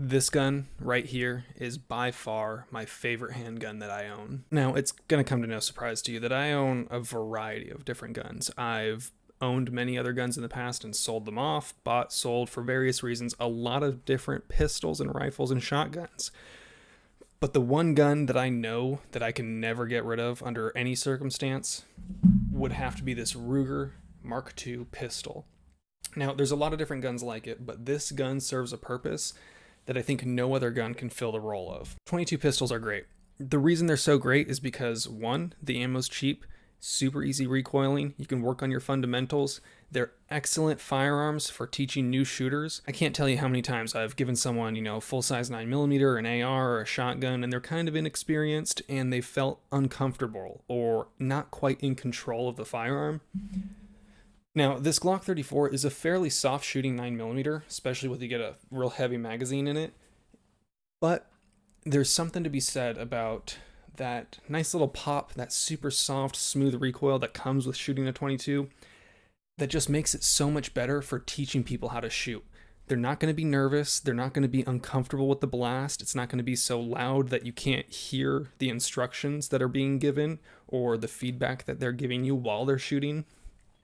This gun right here is by far my favorite handgun that I own. Now, it's going to come to no surprise to you that I own a variety of different guns. I've owned many other guns in the past and sold them off, bought, sold for various reasons, a lot of different pistols and rifles and shotguns. But the one gun that I know that I can never get rid of under any circumstance would have to be this Ruger Mark II pistol. Now, there's a lot of different guns like it, but this gun serves a purpose that I think no other gun can fill the role of. 22 pistols are great. The reason they're so great is because, one, the ammo's cheap, super easy recoiling, you can work on your fundamentals. They're excellent firearms for teaching new shooters. I can't tell you how many times I've given someone, full-size 9mm, an AR, or a shotgun, and they're kind of inexperienced, and they felt uncomfortable or not quite in control of the firearm. Now, this Glock 34 is a fairly soft shooting 9mm, especially when you get a real heavy magazine in it. But there's something to be said about that nice little pop, that super soft, smooth recoil that comes with shooting a 22 that just makes it so much better for teaching people how to shoot. They're not going to be nervous. They're not going to be uncomfortable with the blast. It's not going to be so loud that you can't hear the instructions that are being given or the feedback that they're giving you while they're shooting.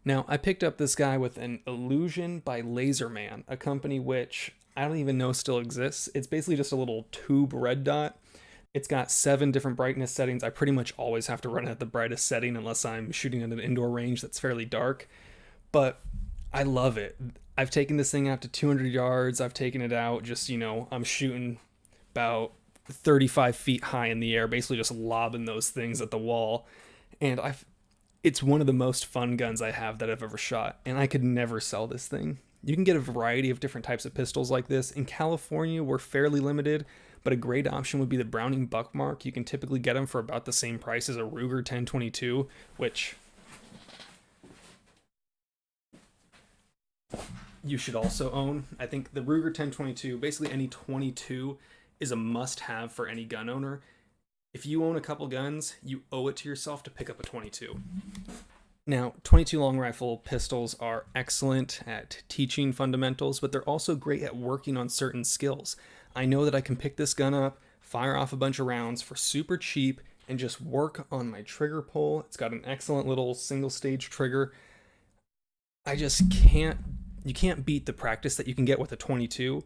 Now, I picked up this guy with an Illusion by Laserman, a company which I don't even know still exists. It's basically just a little tube red dot. It's got 7 different brightness settings. I pretty much always have to run it at the brightest setting unless I'm shooting at an indoor range that's fairly dark. But I love it. I've taken this thing out to 200 yards. I've taken it out just, I'm shooting about 35 feet high in the air, basically just lobbing those things at the wall. And it's one of the most fun guns I have that I've ever shot, and I could never sell this thing. You can get a variety of different types of pistols like this. In California, we're fairly limited, but a great option would be the Browning Buckmark. You can typically get them for about the same price as a Ruger 1022, which you should also own. I think the Ruger 1022, basically any 22, is a must-have for any gun owner. If you own a couple guns, you owe it to yourself to pick up a 22. Now, 22 long rifle pistols are excellent at teaching fundamentals, but they're also great at working on certain skills. I know that I can pick this gun up, fire off a bunch of rounds for super cheap, and just work on my trigger pull. It's got an excellent little single stage trigger. You can't beat the practice that you can get with a 22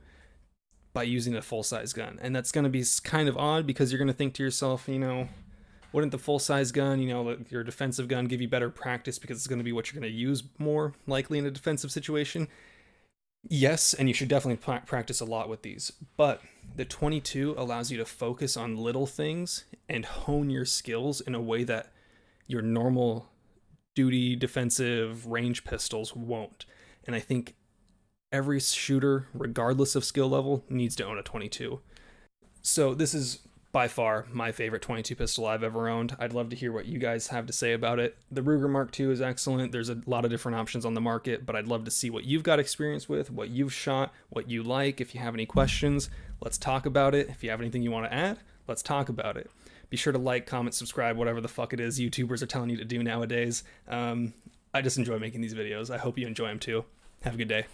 by using a full-size gun. And that's going to be kind of odd because you're going to think to yourself, wouldn't the full-size gun, your defensive gun, give you better practice because it's going to be what you're going to use more likely in a defensive situation? Yes, and you should definitely practice a lot with these. But the 22 allows you to focus on little things and hone your skills in a way that your normal duty defensive range pistols won't. And I think every shooter, regardless of skill level, needs to own a 22. So this is by far my favorite 22 pistol I've ever owned. I'd love to hear what you guys have to say about it. The Ruger Mark II is excellent. There's a lot of different options on the market, but I'd love to see what you've got experience with, what you've shot, what you like. If you have any questions, let's talk about it. If you have anything you want to add, let's talk about it. Be sure to like, comment, subscribe, whatever the fuck it is YouTubers are telling you to do nowadays. I just enjoy making these videos. I hope you enjoy them too. Have a good day.